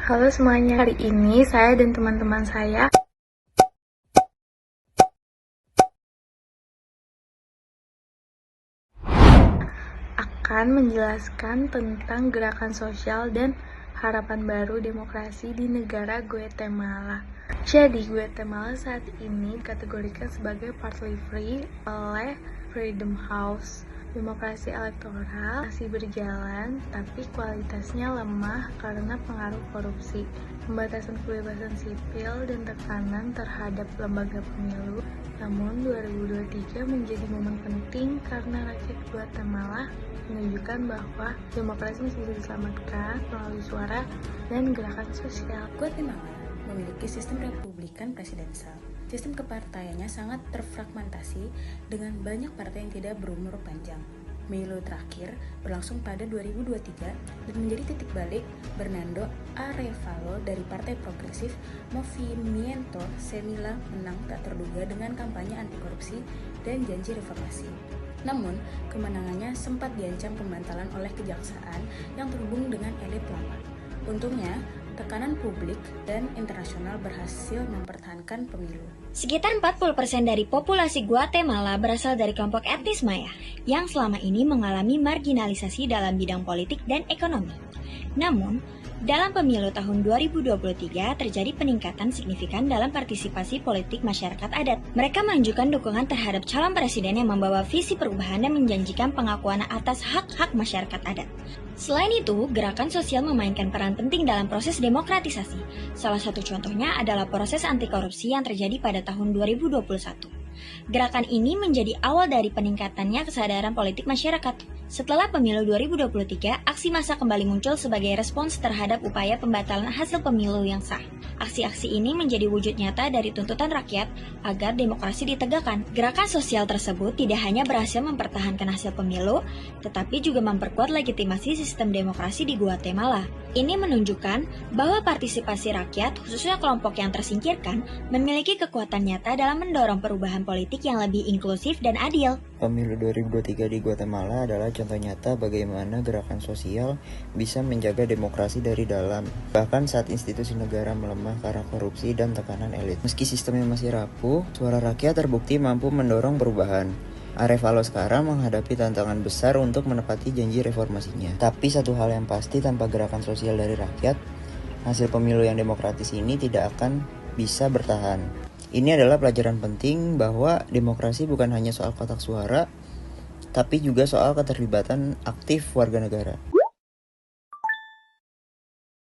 Halo semuanya, hari ini saya dan teman-teman saya akan menjelaskan tentang gerakan sosial dan harapan baru demokrasi di negara Guatemala. Jadi, Guatemala saat ini dikategorikan sebagai partly free oleh Freedom House. Demokrasi elektoral masih berjalan, tapi kualitasnya lemah karena pengaruh korupsi, pembatasan kebebasan sipil, dan tekanan terhadap lembaga pemilu. Namun, 2023 menjadi momen penting karena rakyat Guatemala menunjukkan bahwa demokrasi masih bisa diselamatkan melalui suara dan gerakan sosial. Guatemala memiliki sistem republikan presidensial. Sistem kepartaiannya sangat terfragmentasi dengan banyak partai yang tidak berumur panjang. Pemilu terakhir berlangsung pada 2023 dan menjadi titik balik Bernardo Arévalo dari Partai Progresif Movimiento Semilla menang tak terduga dengan kampanye anti korupsi dan janji reformasi. Namun, kemenangannya sempat diancam pembantalan oleh kejaksaan yang terhubung dengan elit lama. Untungnya, tekanan publik dan internasional berhasil mempertahankan pemilu. Sekitar 40% dari populasi Guatemala berasal dari kelompok etnis Maya yang selama ini mengalami marginalisasi dalam bidang politik dan ekonomi. Namun, dalam pemilu tahun 2023 terjadi peningkatan signifikan dalam partisipasi politik masyarakat adat. Mereka menunjukkan dukungan terhadap calon presiden yang membawa visi perubahan dan menjanjikan pengakuan atas hak-hak masyarakat adat. Selain itu, gerakan sosial memainkan peran penting dalam proses demokratisasi. Salah satu contohnya adalah proses anti korupsi yang terjadi pada tahun 2021. Gerakan ini menjadi awal dari peningkatannya kesadaran politik masyarakat. Setelah pemilu 2023, aksi massa kembali muncul sebagai respons terhadap upaya pembatalan hasil pemilu yang sah. Aksi-aksi ini menjadi wujud nyata dari tuntutan rakyat agar demokrasi ditegakkan. Gerakan sosial tersebut tidak hanya berhasil mempertahankan hasil pemilu, tetapi juga memperkuat legitimasi sistem demokrasi di Guatemala. Ini menunjukkan bahwa partisipasi rakyat, khususnya kelompok yang tersingkirkan, memiliki kekuatan nyata dalam mendorong perubahan politik yang lebih inklusif dan adil. Pemilu 2023 di Guatemala adalah contoh nyata bagaimana gerakan sosial bisa menjaga demokrasi dari dalam, bahkan saat institusi negara melemah karena korupsi dan tekanan elit. Meski sistemnya masih rapuh, suara rakyat terbukti mampu mendorong perubahan. Arévalo sekarang menghadapi tantangan besar untuk menepati janji reformasinya. Tapi satu hal yang pasti, tanpa gerakan sosial dari rakyat, hasil pemilu yang demokratis ini tidak akan bisa bertahan. Ini adalah pelajaran penting bahwa demokrasi bukan hanya soal kotak suara, tapi juga soal keterlibatan aktif warga negara.